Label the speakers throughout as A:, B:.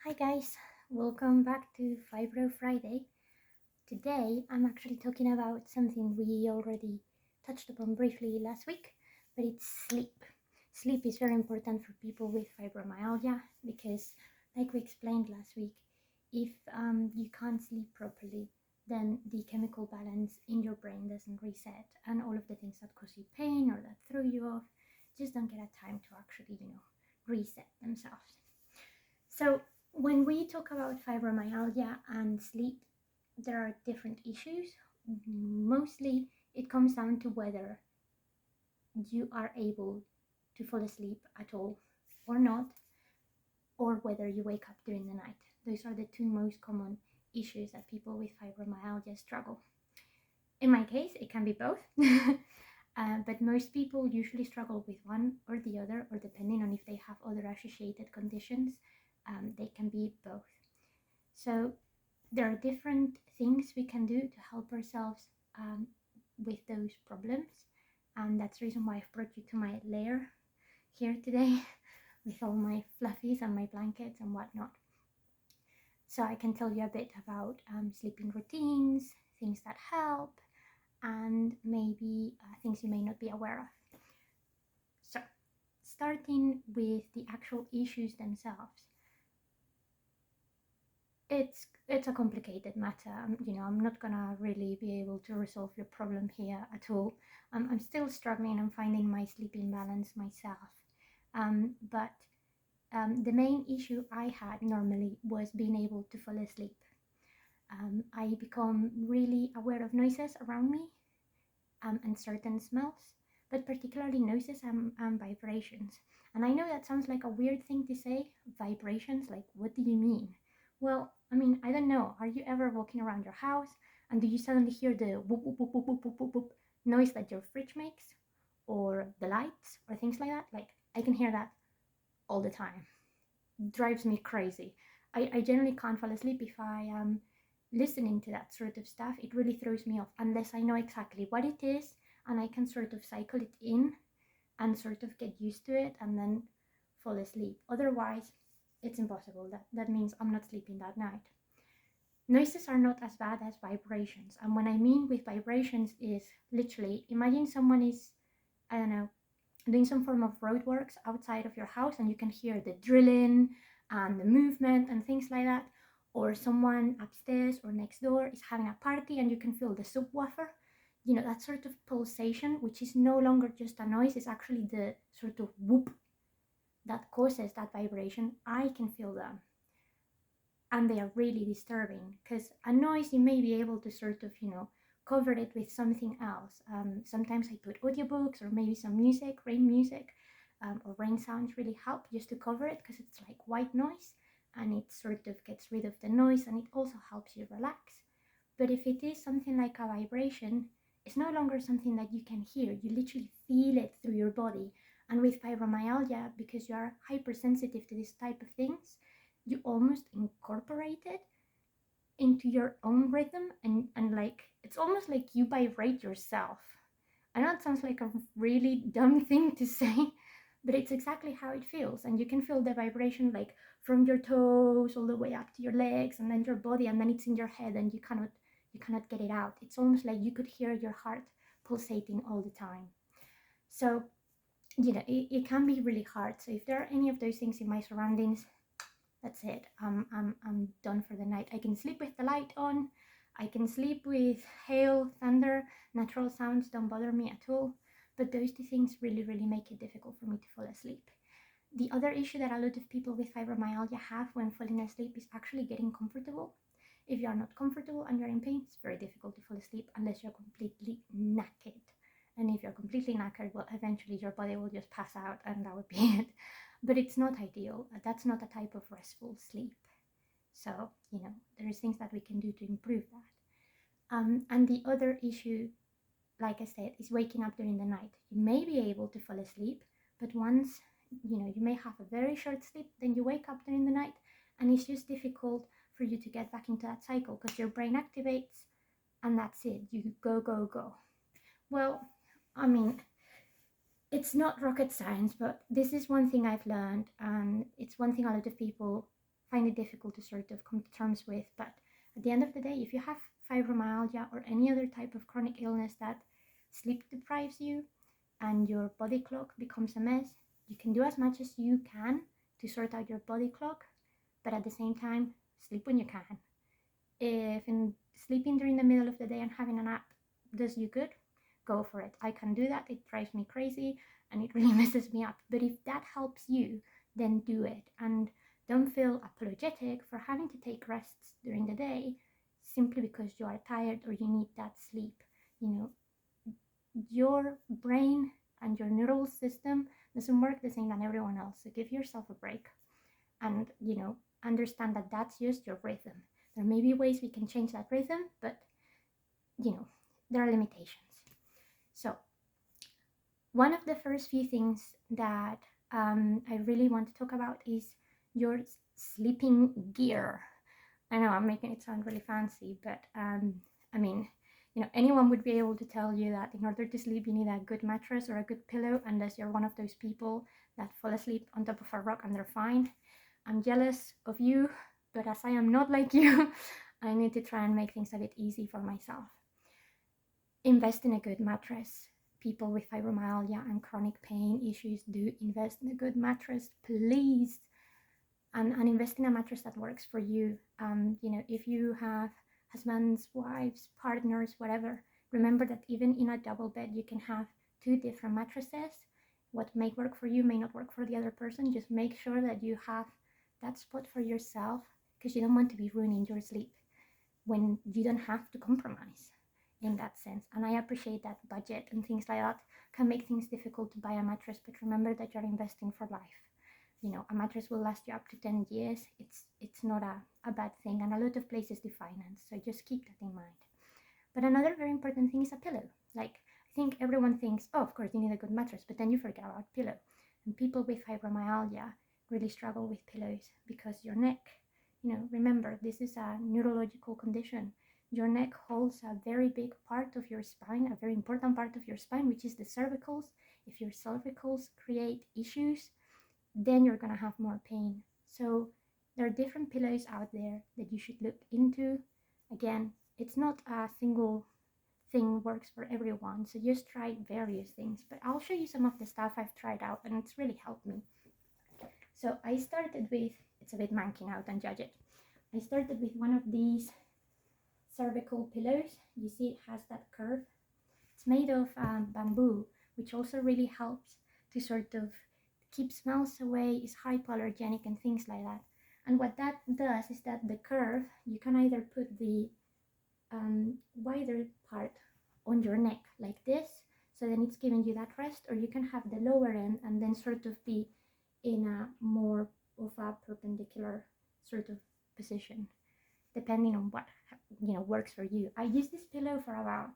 A: Hi guys, welcome back to Fibro Friday. Today I'm actually talking about something we already touched upon briefly last week, but it's sleep. Sleep is very important for people with fibromyalgia because, like we explained last week, if you can't sleep properly, then the chemical balance in your brain doesn't reset, and all of the things that cause you pain or that throw you off just don't get a time to actually, reset themselves. So when we talk about fibromyalgia and sleep, there are different issues. Mostly it comes down to whether you are able to fall asleep at all or not, or whether you wake up during the night. Those are the two most common issues that people with fibromyalgia struggle. In my case, it can be both. But most people usually struggle with one or the other, or depending on if they have other associated conditions, they can be both. So there are different things we can do to help ourselves with those problems, and that's the reason why I've brought you to my lair here today with all my fluffies and my blankets and whatnot. So I can tell you a bit about sleeping routines, things that help, and maybe things you may not be aware of. So starting with the actual issues themselves, it's a complicated matter. I'm not gonna really be able to resolve your problem here at all. I'm still struggling and finding my sleeping balance myself. But the main issue I had normally was being able to fall asleep. I become really aware of noises around me and certain smells, but particularly noises and vibrations. And I know that sounds like a weird thing to say, vibrations, like what do you mean? Well, I don't know. Are you ever walking around your house and do you suddenly hear the whoop, whoop, whoop, whoop, whoop, whoop, whoop noise that your fridge makes? Or the lights or things like that? Like, I can hear that all the time. It drives me crazy. I generally can't fall asleep if I am listening to that sort of stuff. It really throws me off unless I know exactly what it is and I can sort of cycle it in and sort of get used to it and then fall asleep. Otherwise, it's impossible. That means I'm not sleeping that night. Noises are not as bad as vibrations. And what I mean with vibrations is literally imagine someone is, I don't know, doing some form of roadworks outside of your house and you can hear the drilling and the movement and things like that. Or someone upstairs or next door is having a party and you can feel the subwoofer. That sort of pulsation, which is no longer just a noise, it's actually the sort of whoop that causes that vibration. I can feel them. And they are really disturbing because a noise you may be able to sort of, cover it with something else. Sometimes I put audiobooks or maybe some music, rain music, or rain sounds really help just to cover it because it's like white noise and it sort of gets rid of the noise and it also helps you relax. But if it is something like a vibration, it's no longer something that you can hear. You literally feel it through your body. And with fibromyalgia, because you are hypersensitive to this type of things, you almost incorporate it into your own rhythm and like it's almost like you vibrate yourself. I know it sounds like a really dumb thing to say, but it's exactly how it feels. And you can feel the vibration like from your toes all the way up to your legs and then your body, and then it's in your head and you cannot get it out. It's almost like you could hear your heart pulsating all the time. So it can be really hard. So if there are any of those things in my surroundings, that's it. I'm done for the night. I can sleep with the light on. I can sleep with hail, thunder, natural sounds don't bother me at all. But those two things really, really make it difficult for me to fall asleep. The other issue that a lot of people with fibromyalgia have when falling asleep is actually getting comfortable. If you are not comfortable and you're in pain, it's very difficult to fall asleep unless you're completely knackered. And if you're completely knackered, well, eventually your body will just pass out and that would be it. But it's not ideal. That's not a type of restful sleep. So, there's things that we can do to improve that. And the other issue, like I said, is waking up during the night. You may be able to fall asleep, but once, you may have a very short sleep, then you wake up during the night and it's just difficult for you to get back into that cycle because your brain activates and that's it. You go, go, go. Well, it's not rocket science, but this is one thing I've learned, and it's one thing a lot of people find it difficult to sort of come to terms with. But at the end of the day, if you have fibromyalgia or any other type of chronic illness that sleep deprives you and your body clock becomes a mess, you can do as much as you can to sort out your body clock, but at the same time, sleep when you can. If sleeping during the middle of the day and having a nap does you good, go for it. I can do that. It drives me crazy and it really messes me up. But if that helps you, then do it. And don't feel apologetic for having to take rests during the day simply because you are tired or you need that sleep. You know, your brain and your neural system doesn't work the same than everyone else. So give yourself a break and, understand that that's just your rhythm. There may be ways we can change that rhythm, but, there are limitations. So one of the first few things that I really want to talk about is your sleeping gear. I know I'm making it sound really fancy, but anyone would be able to tell you that in order to sleep, you need a good mattress or a good pillow, unless you're one of those people that fall asleep on top of a rock and they're fine. I'm jealous of you, but as I am not like you, I need to try and make things a bit easy for myself. Invest in a good mattress. People with fibromyalgia and chronic pain issues do invest in a good mattress, please. And invest in a mattress that works for you. If you have husbands, wives, partners, whatever, remember that even in a double bed, you can have 2 different mattresses. What may work for you may not work for the other person. Just make sure that you have that spot for yourself, because you don't want to be ruining your sleep when you don't have to compromise in that sense. And I appreciate that budget and things like that can make things difficult to buy a mattress, but remember that you're investing for life. A mattress will last you up to 10 years. It's not a bad thing, and a lot of places do finance, so just keep that in mind. But another very important thing is a pillow. Like, I think everyone thinks, oh, of course you need a good mattress, but then you forget about pillow. And people with fibromyalgia really struggle with pillows because your neck, remember, this is a neurological condition. Your neck holds a very big part of your spine, a very important part of your spine, which is the cervicals. If your cervicals create issues, then you're gonna have more pain. So there are different pillows out there that you should look into. Again, it's not a single thing works for everyone, so just try various things. But I'll show you some of the stuff I've tried out, and it's really helped me. So I started with, it's a bit manky now, don't judge it. I started with one of these cervical pillows. You see it has that curve. It's made of bamboo, which also really helps to sort of keep smells away, is hypoallergenic and things like that. And what that does is that the curve, you can either put the wider part on your neck like this, so then it's giving you that rest, or you can have the lower end and then sort of be in a more of a perpendicular sort of position, depending on what works for you. I used this pillow for about,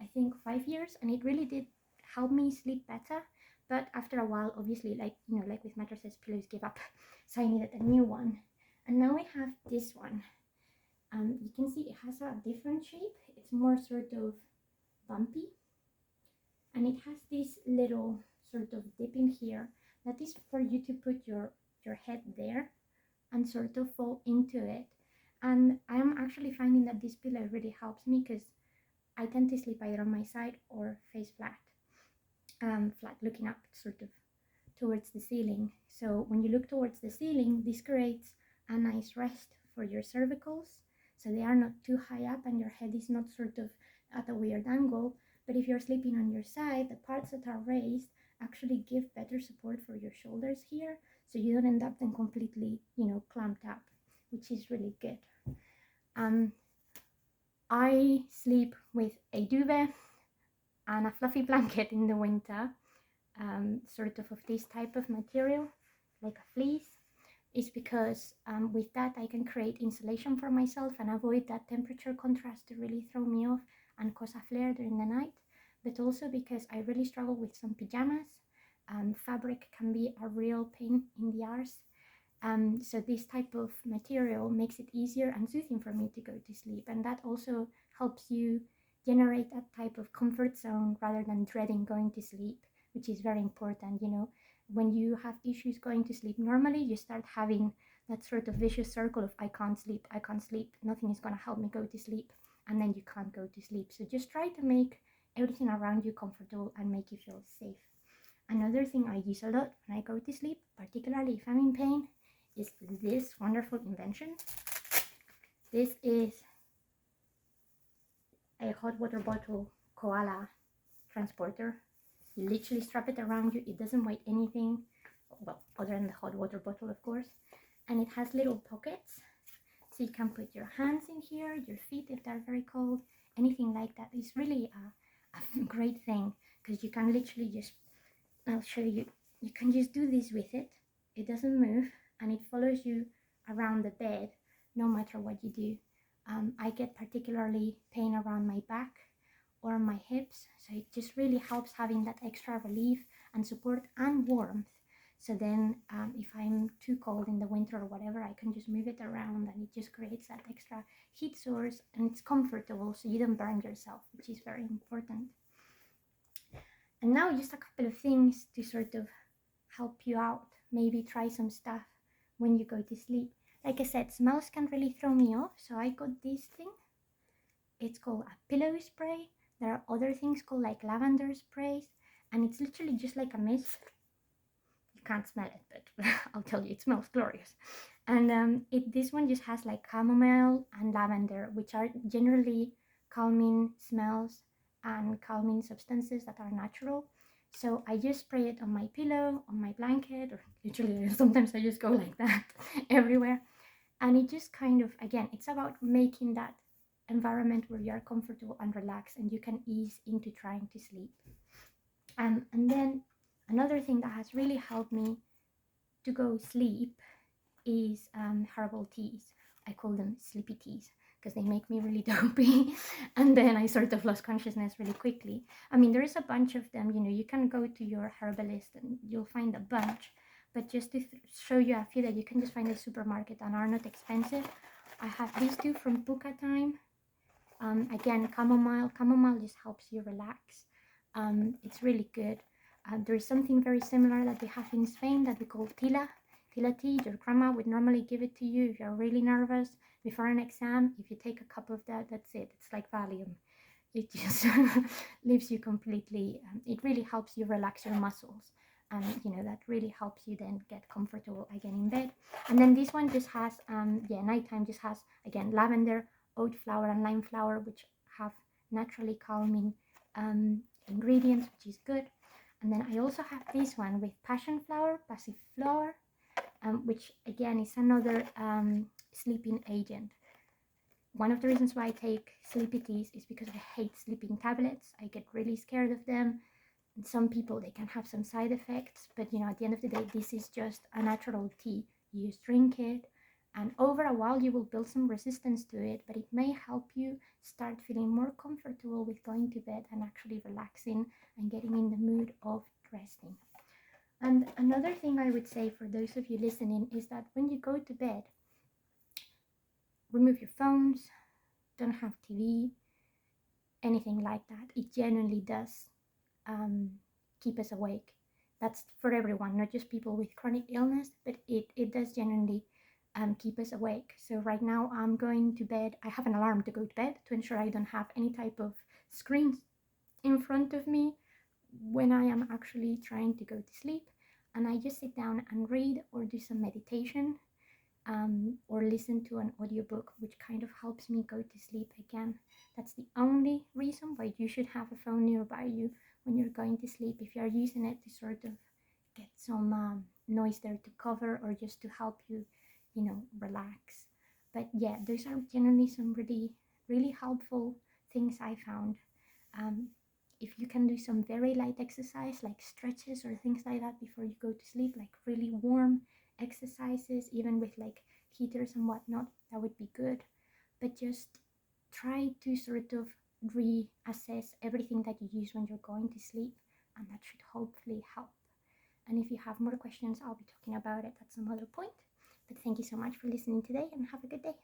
A: I think, 5 years, and it really did help me sleep better. But after a while, obviously, like with mattresses, pillows give up. So I needed a new one. And now I have this one. You can see it has a different shape. It's more sort of bumpy. And it has this little sort of dip in here that is for you to put your head there and sort of fall into it. And I'm actually finding that this pillow really helps me, because I tend to sleep either on my side or face flat. Flat, looking up sort of towards the ceiling. So when you look towards the ceiling, this creates a nice rest for your cervicals, so they are not too high up and your head is not sort of at a weird angle. But if you're sleeping on your side, the parts that are raised actually give better support for your shoulders here, so you don't end up then completely clamped up, which is really good. I sleep with a duvet and a fluffy blanket in the winter, sort of this type of material, like a fleece. Is because with that I can create insulation for myself and avoid that temperature contrast to really throw me off and cause a flare during the night. But also because I really struggle with some pajamas. Fabric can be a real pain in the arse. So this type of material makes it easier and soothing for me to go to sleep, and that also helps you generate that type of comfort zone rather than dreading going to sleep, which is very important. When you have issues going to sleep, normally you start having that sort of vicious circle of I can't sleep, I can't sleep, nothing is going to help me go to sleep, and then you can't go to sleep. So just try to make everything around you comfortable and make you feel safe. Another thing I use a lot when I go to sleep, particularly if I'm in pain, is this wonderful invention. This is a hot water bottle koala transporter. You literally strap it around you. It doesn't weigh anything, well, other than the hot water bottle, of course. And it has little pockets, so you can put your hands in here, your feet if they're very cold, anything like that. It's really a great thing, because you can literally just, I'll show you, you can just do this with it. It doesn't move, and it follows you around the bed no matter what you do. I get particularly pain around my back or my hips, so it just really helps having that extra relief and support and warmth. So then if I'm too cold in the winter or whatever, I can just move it around, and it just creates that extra heat source, and it's comfortable so you don't burn yourself, which is very important. And now just a couple of things to sort of help you out. Maybe try some stuff when you go to sleep. Like I said, smells can really throw me off, so I got this thing. It's called a pillow spray. There are other things called like lavender sprays, and it's literally just like a mist. You can't smell it, but I'll tell you, it smells glorious. And this one just has like chamomile and lavender, which are generally calming smells and calming substances that are natural. So I just spray it on my pillow, on my blanket, or literally sometimes I just go like that everywhere. And it just kind of, again, it's about making that environment where you are comfortable and relaxed, and you can ease into trying to sleep. And then another thing that has really helped me to go sleep is herbal teas. I call them sleepy teas because they make me really dopey, and then I sort of lost consciousness really quickly. I mean, there is a bunch of them, you know, you can go to your herbalist and you'll find a bunch, but just to show you a few that you can just find in the supermarket and are not expensive, I have these two from Puka Time. Again, chamomile just helps you relax. It's really good. There's something very similar that we have in Spain that we call tila tea. Your grandma would normally give it to you if you're really nervous before an exam. If you take a cup of that, that's it. It's like Valium. It just leaves you completely, it really helps you relax your muscles. And you know, that really helps you then get comfortable again in bed. And then this one just has, nighttime just has, again, lavender, oat flower, and lime flower, which have naturally calming ingredients, which is good. And then I also have this one with passion flower, passiflora, which again is another sleeping agent. One of the reasons why I take sleepy teas is because I hate sleeping tablets. I get really scared of them. And some people, they can have some side effects, but you know, at the end of the day, this is just a natural tea. You just drink it, and over a while you will build some resistance to it, but it may help you start feeling more comfortable with going to bed and actually relaxing and getting in the mood of resting. And another thing I would say for those of you listening is that when you go to bed, remove your phones, don't have TV, anything like that. It genuinely does keep us awake. That's for everyone, not just people with chronic illness, but it does genuinely keep us awake. So right now I'm going to bed. I have an alarm to go to bed to ensure I don't have any type of screens in front of me when I am actually trying to go to sleep. And I just sit down and read or do some meditation, or listen to an audiobook, which kind of helps me go to sleep again. That's the only reason why you should have a phone nearby you when you're going to sleep, if you're using it to sort of get some noise there to cover, or just to help you, you know, relax. But yeah, those are generally some really helpful things I found. If you can do some very light exercise like stretches or things like that before you go to sleep, like really warm exercises, even with like heaters and whatnot, that would be good. But just try to sort of reassess everything that you use when you're going to sleep, and that should hopefully help. And if you have more questions, I'll be talking about it at some other point. But thank you so much for listening today, and have a good day.